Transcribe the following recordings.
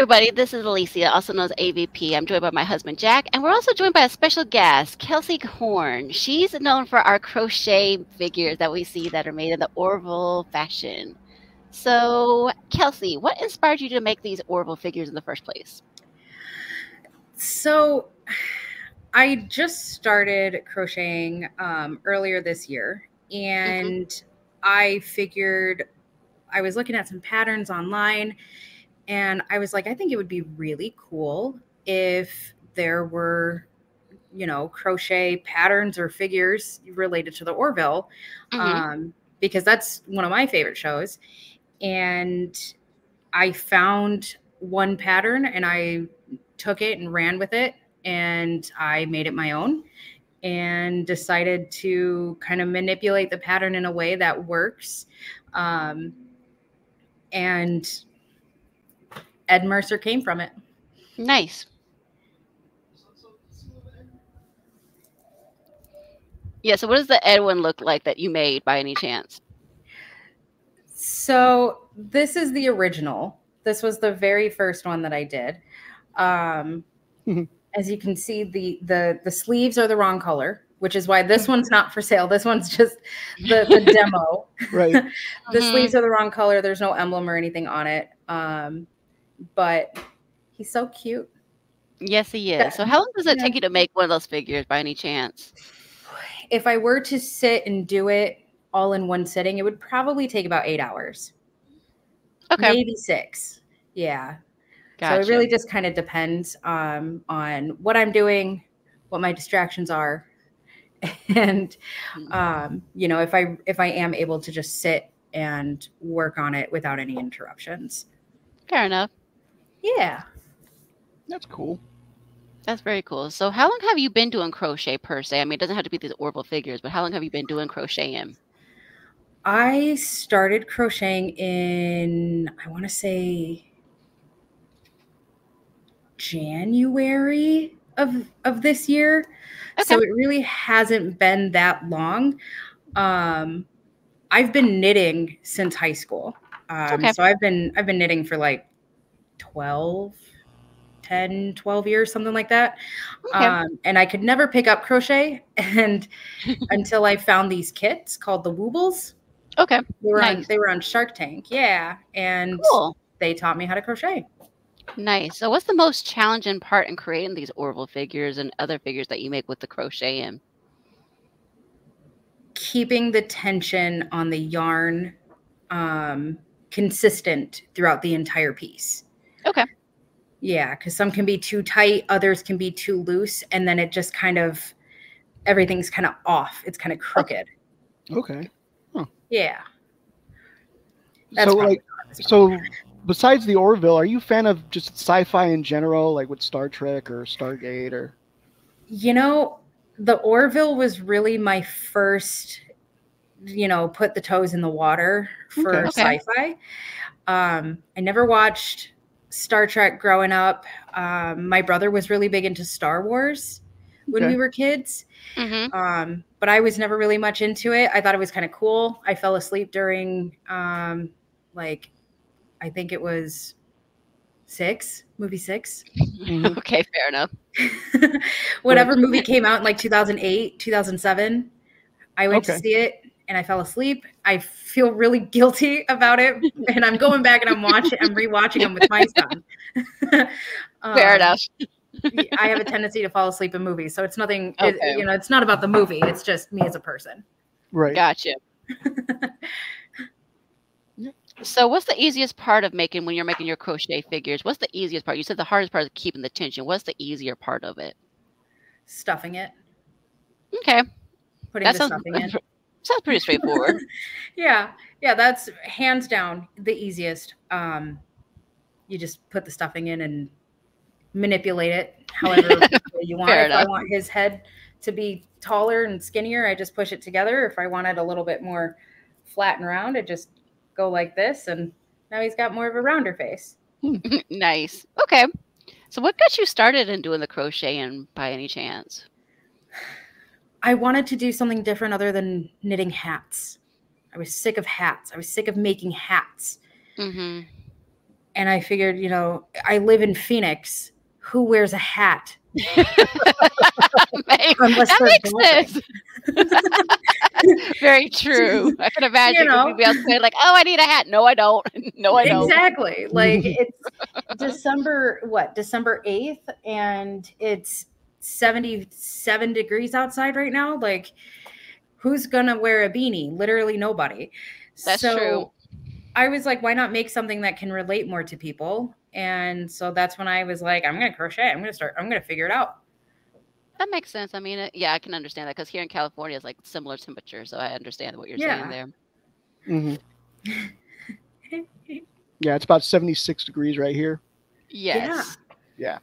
everybody, this is Alicia, also known as AVP. I'm joined by my husband Jack, and we're also joined by a special guest, Kelsea Horne. She's known for our crochet figures that we see that are made in the Orville fashion. So, Kelsea, what inspired you to make these Orville figures in the first place? So, I just started crocheting earlier this year, and I figured I was looking at some patterns online, and I was like, I think it would be really cool if there were, crochet patterns or figures related to the Orville, because that's one of my favorite shows. And I found one pattern and I took it and ran with it, and I made it my own and decided to kind of manipulate the pattern in a way that works. And Ed Mercer came from it. Nice. Yeah, so what does the Ed one look like that you made by any chance? So this is the original. This was the very first one that I did. As you can see, the sleeves are the wrong color, which is why this one's not for sale. This one's just the demo. Right. The sleeves are the wrong color. There's no emblem or anything on it. But he's so cute. Yes, he is. So how long does it take you to make one of those figures by any chance? If I were to sit and do it all in one sitting, it would probably take about 8 hours. Okay. Maybe 6. Yeah. Gotcha. So it really just kind of depends on what I'm doing, what my distractions are. And, if I am able to just sit and work on it without any interruptions. Fair enough. Yeah. That's cool. That's very cool. So how long have you been doing crochet per se? I mean, it doesn't have to be these Orville figures, but how long have you been doing crocheting? I started crocheting in, I want to say, January of this year. Okay. So it really hasn't been that long. I've been knitting since high school. So I've been knitting for like 12 years, something like that. Okay. And I could never pick up crochet and until I found these kits called the Woobles. Okay. They were on Shark Tank. Yeah. And they taught me how to crochet. Nice. So what's the most challenging part in creating these Orville figures and other figures that you make with the crochet in? Keeping the tension on the yarn consistent throughout the entire piece. Okay. Yeah, because some can be too tight, others can be too loose, and then it just kind of, everything's kind of off. It's kind of crooked. Okay. Huh. Yeah. That's so besides the Orville, are you a fan of just sci-fi in general, like with Star Trek or Stargate or? The Orville was really my first, put the toes in the water for sci-fi. I never watched Star Trek growing up. My brother was really big into Star Wars when we were kids. But I was never really much into it. I thought it was kind of cool. I fell asleep during, I think it was movie 6. Okay, fair enough. Whatever movie came out in like 2008, 2007, I went to see it and I fell asleep. I feel really guilty about it. And I'm going back and I'm rewatching them with my son. Fair enough. I have a tendency to fall asleep in movies. So it's nothing, it's not about the movie. It's just me as a person. Right. Gotcha. So what's the easiest part of when you're making your crochet figures? What's the easiest part? You said the hardest part is keeping the tension. What's the easier part of it? Stuffing it. Okay. Putting the stuffing in. Sounds pretty straightforward. Yeah. That's hands down the easiest. You just put the stuffing in and manipulate it however you want. If I want his head to be taller and skinnier, I just push it together. If I want it a little bit more flat and round, I just go like this, and now he's got more of a rounder face. Nice. Okay. So what got you started in doing the crocheting by any chance? I wanted to do something different other than knitting hats. I was sick of hats. I was sick of making hats. And I figured, you know, I live in Phoenix. Who wears a hat? That makes sense. Very true. I can imagine people else saying like, "Oh, I need a hat." No, I don't. No, I don't. Exactly. Like it's December 8th, and it's 77 degrees outside right now. Like, who's gonna wear a beanie? Literally nobody. That's true. I was like, why not make something that can relate more to people? And so that's when I was like, I'm gonna crochet. I'm gonna figure it out. That makes sense. I mean, yeah, I can understand that because here in California it's like similar temperature, so I understand what you're saying there. Yeah, it's about 76 degrees right here. Yes. Yeah.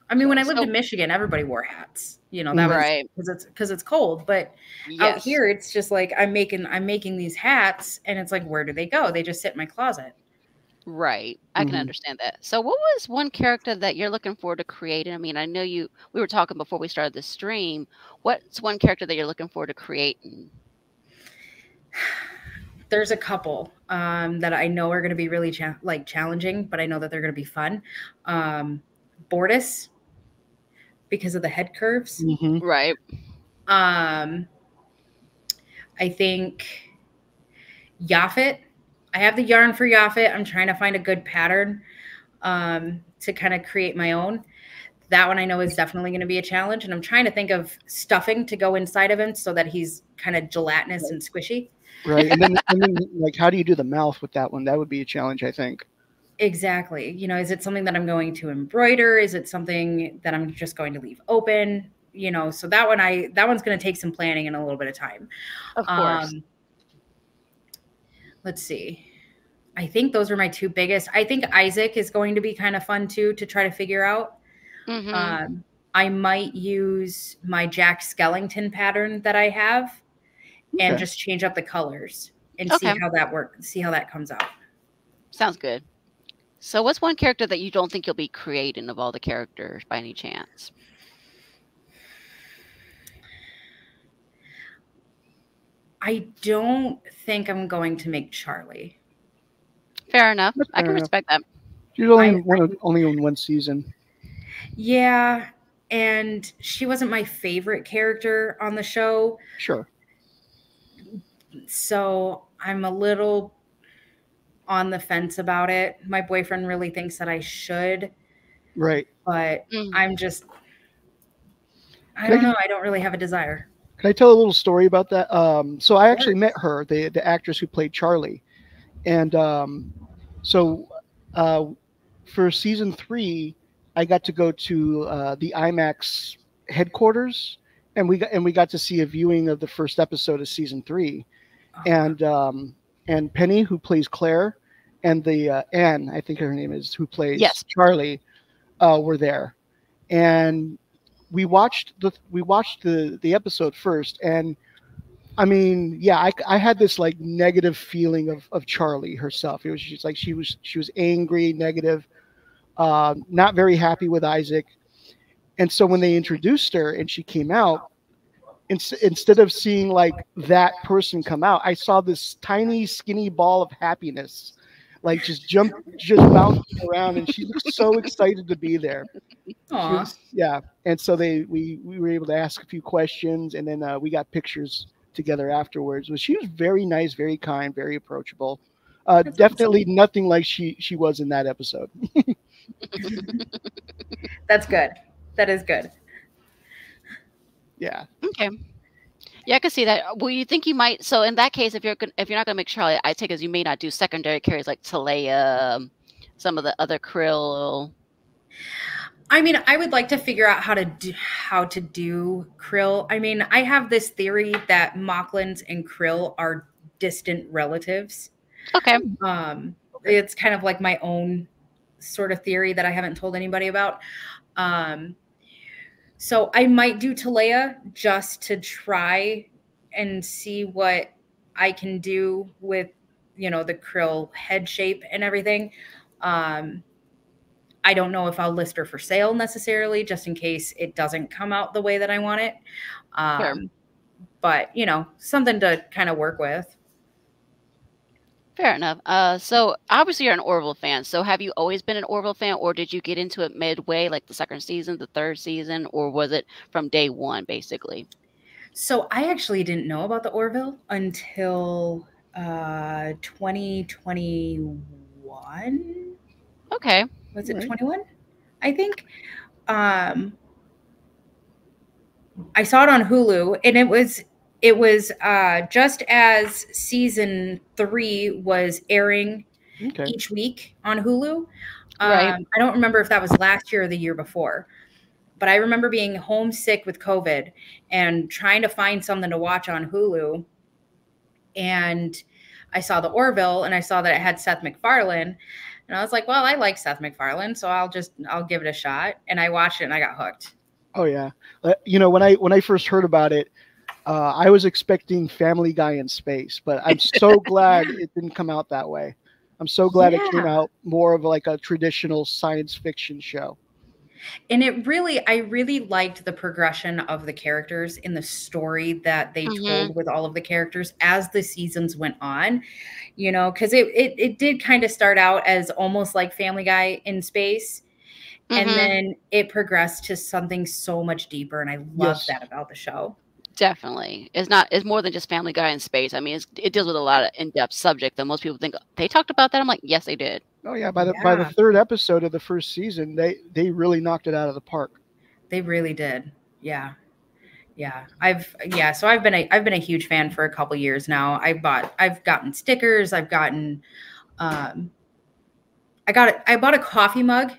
I mean, when I lived in Michigan, everybody wore hats. You know, that was because it's cold. But out here, it's just like I'm making these hats, and it's like, where do they go? They just sit in my closet. Right. I can understand that. So what was one character that you're looking forward to creating? I mean, I know we were talking before we started the stream. What's one character that you're looking forward to creating? There's a couple that I know are going to be really challenging, but I know that they're going to be fun. Bortus, because of the head curves. Right. I think Yaphet. I have the yarn for Yaphet. I'm trying to find a good pattern to kind of create my own. That one I know is definitely going to be a challenge. And I'm trying to think of stuffing to go inside of him so that he's kind of gelatinous and squishy. Right. And then like, how do you do the mouth with that one? That would be a challenge, I think. Exactly. You know, is it something that I'm going to embroider? Is it something that I'm just going to leave open? You know, so that one's going to take some planning and a little bit of time. Of course. Let's see. I think those are my two biggest. I think Isaac is going to be kind of fun too, to try to figure out. I might use my Jack Skellington pattern that I have and just change up the colors and see how that works. See how that comes out. Sounds good. So what's one character that you don't think you'll be creating of all the characters by any chance? I don't think I'm going to make Charlie. Fair enough. I can respect that. She's only in one season. Yeah, and she wasn't my favorite character on the show. Sure. So I'm a little on the fence about it. My boyfriend really thinks that I should. Right. But I'm just, I don't know. I don't really have a desire. Can I tell a little story about that? So I actually met her, the actress who played Charlie. And so for season 3, I got to go to the IMAX headquarters, and we got to see a viewing of the first episode of season 3. And Penny, who plays Claire, and the Anne, I think her name is, who plays Charlie, were there. And we watched the episode first, and I mean, yeah, I had this like negative feeling of Charlie herself. It was just like she was angry, negative, not very happy with Isaac. And so when they introduced her and she came out, instead of seeing like that person come out, I saw this tiny skinny ball of happiness, like just bouncing around, and she looked so excited to be there. Yeah. And so we were able to ask a few questions, and then we got pictures together afterwards. But she was very nice, very kind, very approachable. Definitely nothing like she was in that episode. That's good. That is good. Yeah. Okay. Yeah, I can see that. Well, you think you might? So in that case, if you're not going to make Charlie, I take as you may not do secondary characters like Talea, some of the other Krill. I mean, I would like to figure out how to do Krill. I mean, I have this theory that Mocklins and Krill are distant relatives. Okay. It's kind of like my own sort of theory that I haven't told anybody about. So I might do Talea just to try and see what I can do with, you know, the Krill head shape and everything. I don't know if I'll list her for sale necessarily, just in case it doesn't come out the way that I want it. Sure. But, you know, something to kind of work with. Fair enough. So obviously you're an Orville fan. So have you always been an Orville fan, or did you get into it midway, like the second season, the third season, or was it from day one, basically? So I actually didn't know about the Orville until 2021. Okay. Was it 21? I think. I saw it on Hulu, and it was just as season 3 was airing each week on Hulu. Right. I don't remember if that was last year or the year before, but I remember being homesick with COVID and trying to find something to watch on Hulu. And I saw the Orville, and I saw that it had Seth MacFarlane. And I was like, well, I like Seth MacFarlane, so I'll give it a shot. And I watched it, and I got hooked. Oh yeah. You know, when I first heard about it, I was expecting Family Guy in space, but I'm so glad it didn't come out that way. I'm so glad it came out more of like a traditional science fiction show. And I really liked the progression of the characters in the story that they told with all of the characters as the seasons went on, you know, because it did kind of start out as almost like Family Guy in space. And then it progressed to something so much deeper. And I love that about the show. Definitely. It's more than just Family Guy in space. I mean, it deals with a lot of in-depth subject that most people think they talked about that. I'm like, yes, they did. Oh yeah. By the third episode of the first season, they really knocked it out of the park. They really did. Yeah. Yeah. So I've been a huge fan for a couple years now. I've gotten stickers. I've gotten, I bought a coffee mug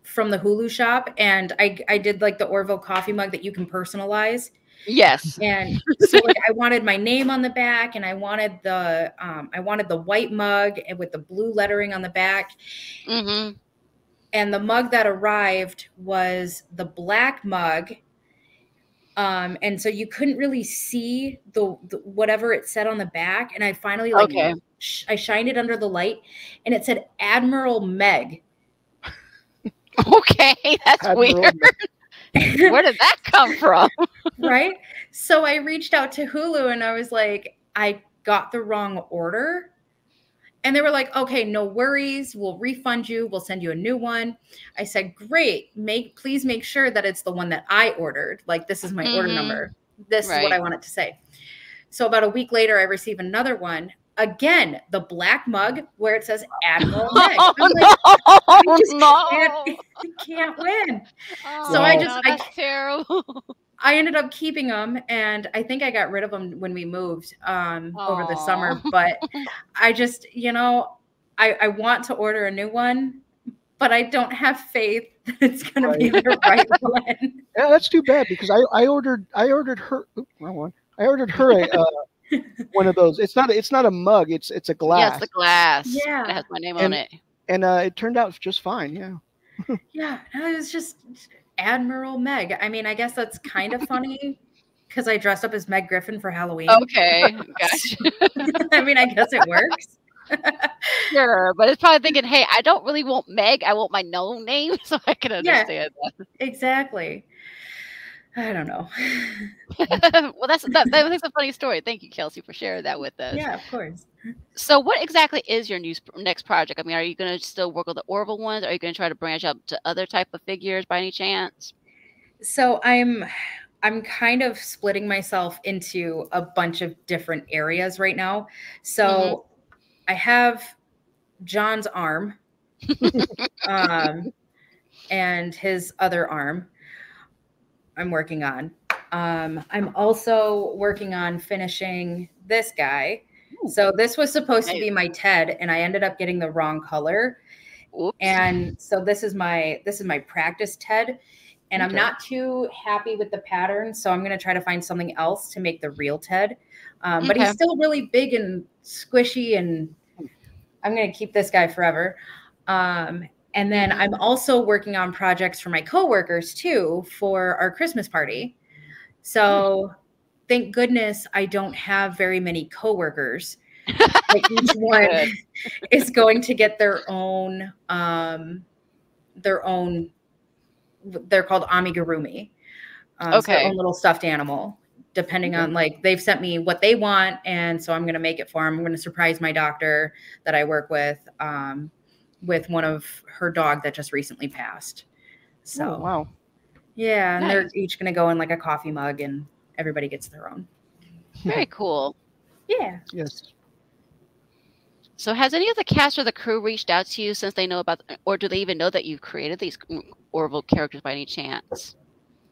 from the Hulu shop, and I did like the Orville coffee mug that you can personalize. Yes. And so like I wanted my name on the back, and I wanted the white mug with the blue lettering on the back. And the mug that arrived was the black mug. And so you couldn't really see the whatever it said on the back. And I finally I shined it under the light, and it said Admiral Meg. Okay, that's weird. Where did that come from? Right? So I reached out to Hulu, and I was like, I got the wrong order. And they were like, okay, no worries. We'll refund you. We'll send you a new one. I said, great. Please make sure that it's the one that I ordered. Like, this is my order number. This is what I want it to say. So about a week later, I received another one. Again, the black mug where it says Admiral Meg. I can't win. So that's terrible. I ended up keeping them, and I think I got rid of them when we moved over the summer. But I just, you know, I want to order a new one, but I don't have faith that it's going to be the right one. Yeah, that's too bad, because I ordered her. Wrong one. I ordered her one of those. It's not a mug. It's a glass. Yes, the glass. Yeah, it has my name on it. And it turned out just fine. Yeah. Yeah, it was just Admiral Meg. I mean, I guess that's kind of funny because I dressed up as Meg Griffin for Halloween. Okay, gotcha. I mean, I guess it works. Sure, but it's probably thinking, hey, I don't really want Meg. I want my known name, so I can understand that. Exactly. I don't know. Well, that's a funny story. Thank you, Kelsey, for sharing that with us. Yeah, of course. So what exactly is your next project? I mean, are you going to still work with the Orville ones? Are you going to try to branch out to other type of figures by any chance? So I'm kind of splitting myself into a bunch of different areas right now. So I have John's arm and his other arm I'm working on. I'm also working on finishing this guy. So this was supposed to be my Ted, and I ended up getting the wrong color. Oops. And so this is my practice Ted, and I'm not too happy with the pattern. So I'm going to try to find something else to make the real Ted. But he's still really big and squishy, and I'm going to keep this guy forever. And then I'm also working on projects for my coworkers too for our Christmas party. So thank goodness I don't have very many coworkers. Like each one is going to get their own, they're called amigurumi. Their own little stuffed animal. depending on, like, they've sent me what they want. And so I'm going to make it for them. I'm going to surprise my doctor that I work with one of her dog that just recently passed. So, wow. Yeah. And they're each going to go in like a coffee mug and everybody gets their own. Very cool. Yeah. Yes. So has any of the cast or the crew reached out to you since they know about, or do they even know that you've created these Orville characters by any chance?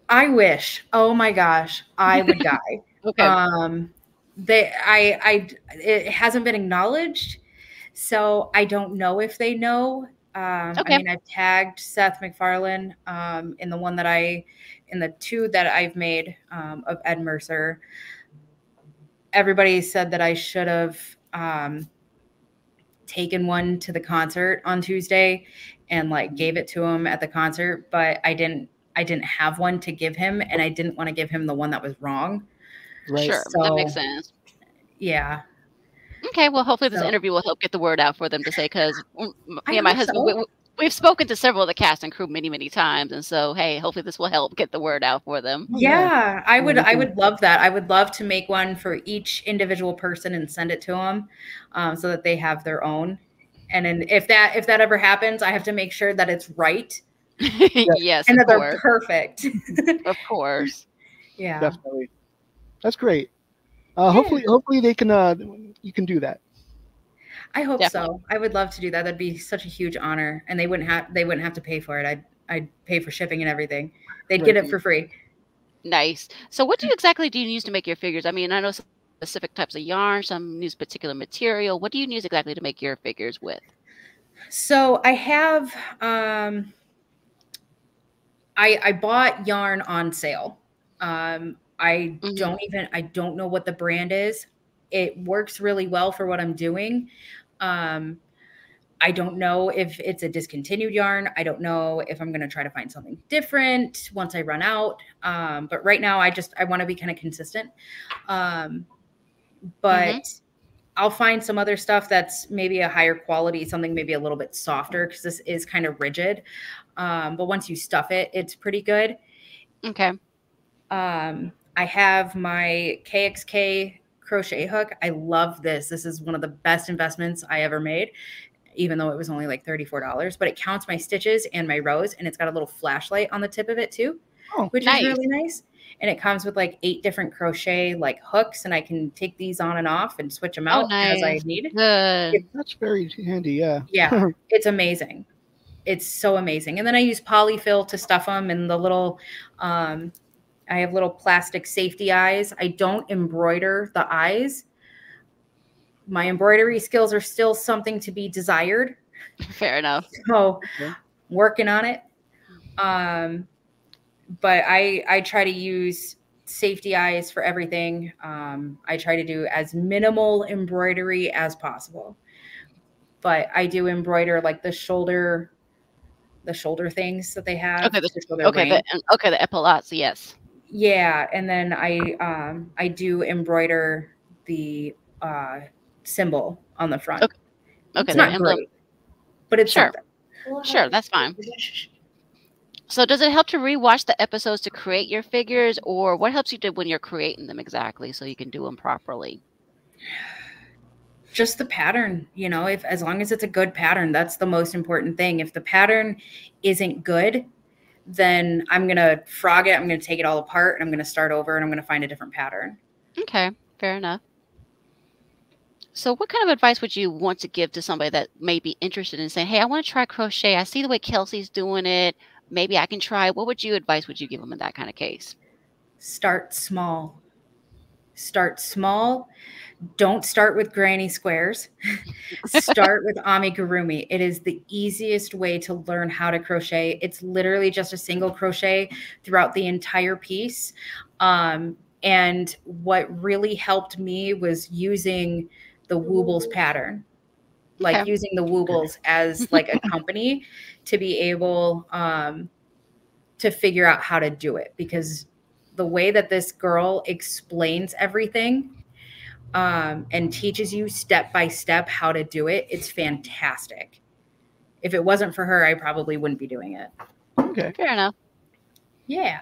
I wish. Oh my gosh, I would die. Okay. It hasn't been acknowledged, so I don't know if they know. I mean, I've tagged Seth MacFarlane in the two that I've made of Ed Mercer. Everybody said that I should have taken one to the concert on Tuesday and like gave it to him at the concert, but I didn't have one to give him, and I didn't want to give him the one that was wrong. Right. Sure, so, that makes sense. Yeah. Okay, well, hopefully this interview will help get the word out for them to say, because me and my husband, we've spoken to several of the cast and crew many, many times, and so, hey, hopefully this will help get the word out for them. Yeah, I would love that. I would love to make one for each individual person and send it to them so that they have their own. And then if that ever happens, I have to make sure that it's right. Yes, and that they're perfect. Of course. Yeah, definitely. That's great. Hopefully they can you can do that. I hope so. I would love to do that. That'd be such a huge honor, and they wouldn't have to pay for it. I'd pay for shipping and everything. They'd get it for free. Nice. So what exactly do you use to make your figures? I mean, I know some specific types of yarn, some use particular material. What do you use exactly to make your figures with? So I have I bought yarn on sale. I don't know what the brand is. It works really well for what I'm doing. I don't know if it's a discontinued yarn. I don't know if I'm going to try to find something different once I run out. But right now I want to be kind of consistent. But I'll find some other stuff that's maybe a higher quality, something maybe a little bit softer, because this is kind of rigid. But once you stuff it, it's pretty good. Okay. I have my KXK crochet hook. I love this. This is one of the best investments I ever made, even though it was only like $34, but it counts my stitches and my rows, and it's got a little flashlight on the tip of it too, which is really nice. And it comes with like 8 different crochet like hooks, and I can take these on and off and switch them out as I need. That's very handy. Yeah. Yeah. It's amazing. It's so amazing. And then I use polyfill to stuff them, and the little, I have little plastic safety eyes. I don't embroider the eyes. My embroidery skills are still something to be desired. Fair enough. So working on it. But I try to use safety eyes for everything. I try to do as minimal embroidery as possible. But I do embroider like the shoulder things that they have. Okay, the epaulettes, yes. Yeah, and then I do embroider the symbol on the front. Okay, it's not great, but it's something. Sure, that's fine. So does it help to rewatch the episodes to create your figures, or what helps you do when you're creating them exactly so you can do them properly? Just the pattern, as long as it's a good pattern, that's the most important thing. If the pattern isn't good, then I'm going to frog it. I'm going to take it all apart, and I'm going to start over, and I'm going to find a different pattern. Okay, fair enough. So what kind of advice would you want to give to somebody that may be interested in saying, hey, I want to try crochet. I see the way Kelsey's doing it. Maybe I can try. What advice would you give them in that kind of case? Start small. Start small. Don't start with granny squares. Start with amigurumi. It is the easiest way to learn how to crochet. It's literally just a single crochet throughout the entire piece. And what really helped me was using the Woobles pattern, using the Woobles as like a company to be able to figure out how to do it, because the way that this girl explains everything and teaches you step by step how to do it, it's fantastic. If it wasn't for her, I probably wouldn't be doing it. Okay. Fair enough. Yeah.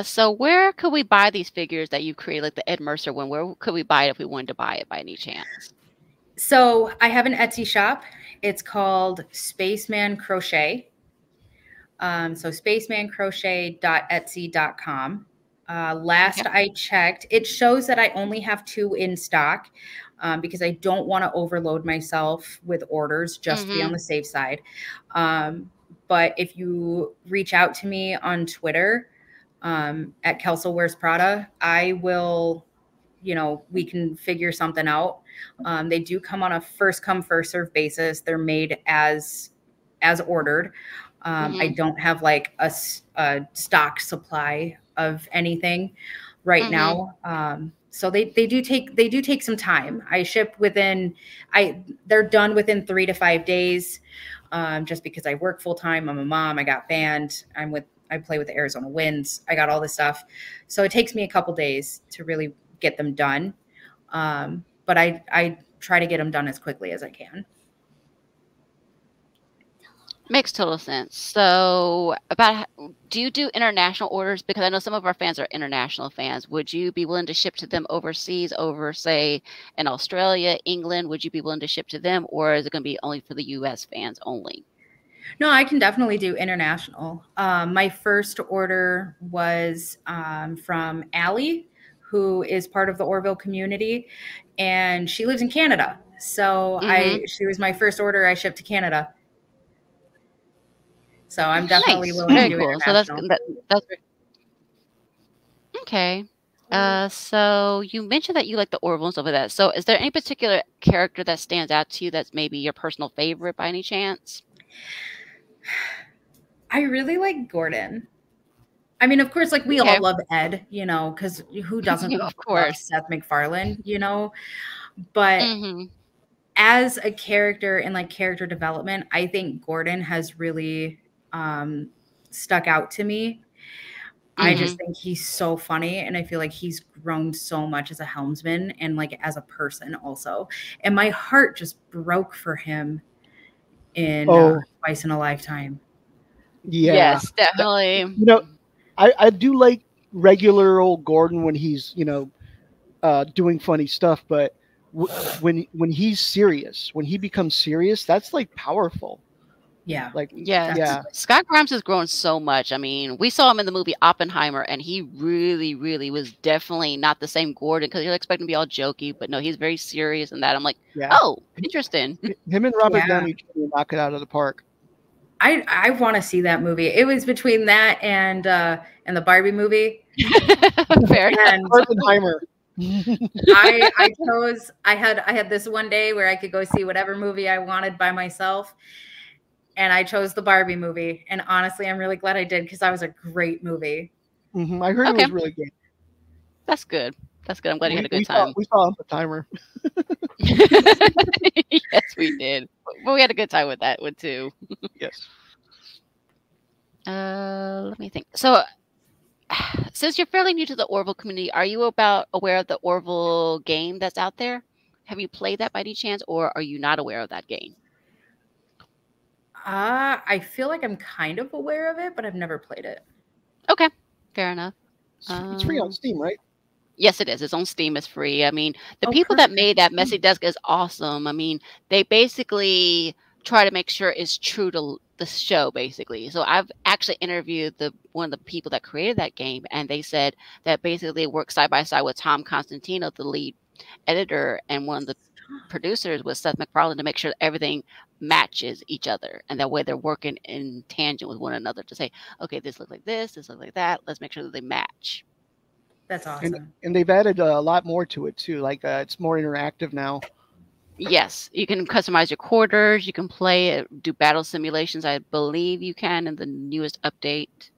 So where could we buy these figures that you create, like the Ed Mercer one? Where could we buy it if we wanted to buy it by any chance? So I have an Etsy shop. It's called SpaceManCrochet. So SpaceManCrochet.etsy.com. Last I checked, it shows that I only have 2 in stock because I don't want to overload myself with orders just to be on the safe side. But if you reach out to me on Twitter at Kelsea Wears Prada, I will, we can figure something out. They do come on a first come, first serve basis. They're made as ordered. I don't have like a stock supply of anything right now. So they do take some time. I ship they're done within 3 to 5 days. Just because I work full time, I'm a mom, I got band, I play with the Arizona Winds, I got all this stuff. So it takes me a couple days to really get them done. But I try to get them done as quickly as I can. Makes total sense. So do you do international orders? Because I know some of our fans are international fans. Would you be willing to ship to them overseas, over, say, in Australia, England? Would you be willing to ship to them, or is it going to be only for the U.S. fans only? No, I can definitely do international. My first order was from Allie, who is part of the Orville community, and she lives in Canada. So she was my first order I shipped to Canada. So I'm definitely willing to do international. So that's okay. So you mentioned that you like the Orville and stuff like that. So is there any particular character that stands out to you that's maybe your personal favorite by any chance? I really like Gordon. I mean, of course, like we all love Ed, because who doesn't love Seth MacFarlane, But as a character and like character development, I think Gordon has really stuck out to me. I just think he's so funny, and I feel like he's grown so much as a helmsman and like as a person also. And my heart just broke for him in Twice in a Lifetime. Yeah. Yes, definitely. I do like regular old Gordon when he's doing funny stuff, but when he's serious, when he becomes serious, that's like powerful. Yeah. Scott Grimes has grown so much. I mean, we saw him in the movie Oppenheimer, and he really, really was definitely not the same Gordon, because you're expecting to be all jokey, but no, he's very serious in that. I'm like, oh, interesting. Him and Robert Downey Jr. knock it out of the park. I want to see that movie. It was between that and the Barbie movie. Fair enough. Oppenheimer. I had this one day where I could go see whatever movie I wanted by myself, and I chose the Barbie movie. And honestly, I'm really glad I did, because that was a great movie. I heard it was really good. That's good. That's good. I'm glad you had a good time. We saw Oppenheimer. Yes, we did. But we had a good time with that one too. Yes. Let me think. So, since you're fairly new to the Orville community, are you aware of the Orville game that's out there? Have you played that by any chance, or are you not aware of that game? I feel like I'm kind of aware of it, but I've never played it. Okay, fair enough. It's free on Steam, right? Yes, it is. It's on Steam. It's free. I mean, the people that made that Messy Desk is awesome. I mean, they basically try to make sure it's true to the show, basically. So I've actually interviewed one of the people that created that game, and they said that basically they work side by side with Tom Constantino, the lead editor, and one of the producers was Seth MacFarlane, to make sure that everything matches each other, and that way they're working in tangent with one another to say, okay, this looks like this looks like that. Let's make sure that they match. That's awesome. And they've added a lot more to it too. Like it's more interactive now. Yes, you can customize your quarters. You can play it, do battle simulations. I believe you can in the newest update.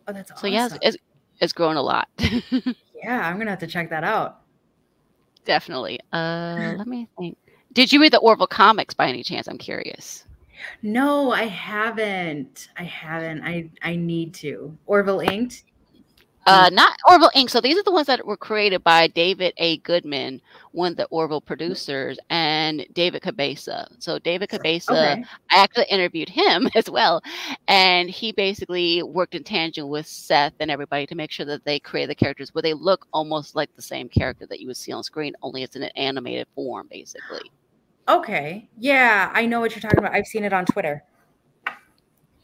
Oh, that's awesome. So yeah, it's grown a lot. Yeah, I'm gonna have to check that out. Definitely. Let me think. Did you read the Orville comics by any chance? I'm curious. No, I haven't. I need to. Orville Inked? Not Orville Inc. So these are the ones that were created by David A. Goodman, one of the Orville producers, and David Cabeza. So David Cabeza, I actually interviewed him as well, and he basically worked in tangent with Seth and everybody to make sure that they create the characters where they look almost like the same character that you would see on screen, only it's in an animated form, basically. Okay. Yeah, I know what you're talking about. I've seen it on Twitter.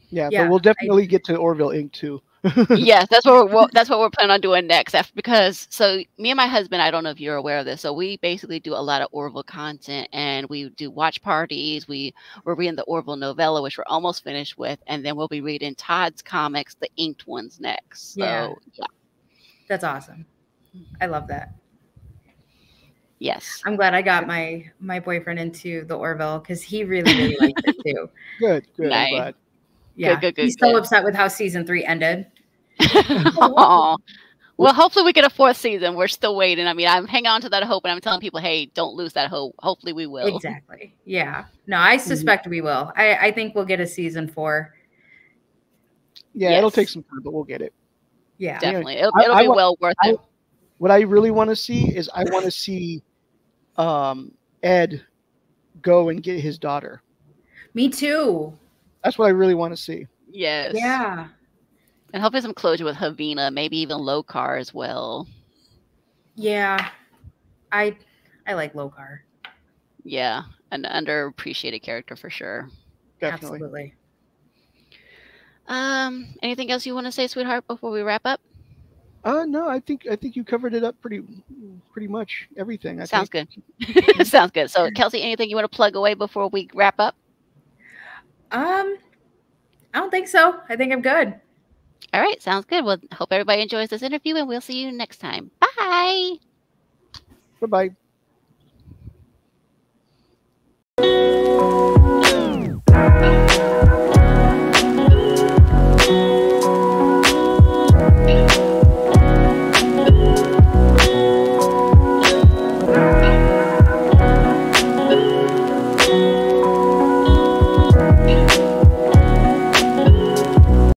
Yeah, but we'll definitely get to Orville Inc. too. Yes, that's what we're planning on doing next. Because me and my husband, I don't know if you're aware of this. So we basically do a lot of Orville content, and we do watch parties. We're reading the Orville novella, which we're almost finished with, and then we'll be reading Todd's comics, the inked ones next. So yeah, that's awesome. I love that. Yes, I'm glad I got my boyfriend into the Orville because he really liked it too. Good. Nice. I'm glad. Yeah, good. He's so upset with how season 3 ended. Well, hopefully we get a 4th season. We're still waiting. I mean, I'm hanging on to that hope, and I'm telling people, hey, don't lose that hope. Hopefully we will. Exactly. Yeah. No, I suspect we will. I think we'll get a season 4. Yeah, It'll take some time, but we'll get it. Yeah, definitely. It'll be well worth it. What I really want to see is I want to see Ed go and get his daughter. Me too. That's what I really want to see. Yes. Yeah. And hopefully some closure with Havina, maybe even Lokar as well. Yeah. I like Lokar. Yeah. An underappreciated character for sure. Definitely. Absolutely. Anything else you want to say, sweetheart, before we wrap up? No, I think you covered it up pretty much everything. Sounds good. Sounds good. So Kelsey, anything you want to plug away before we wrap up? I don't think so. I think I'm good. All right. Sounds good. Well, hope everybody enjoys this interview, and we'll see you next time. Bye. Bye-bye.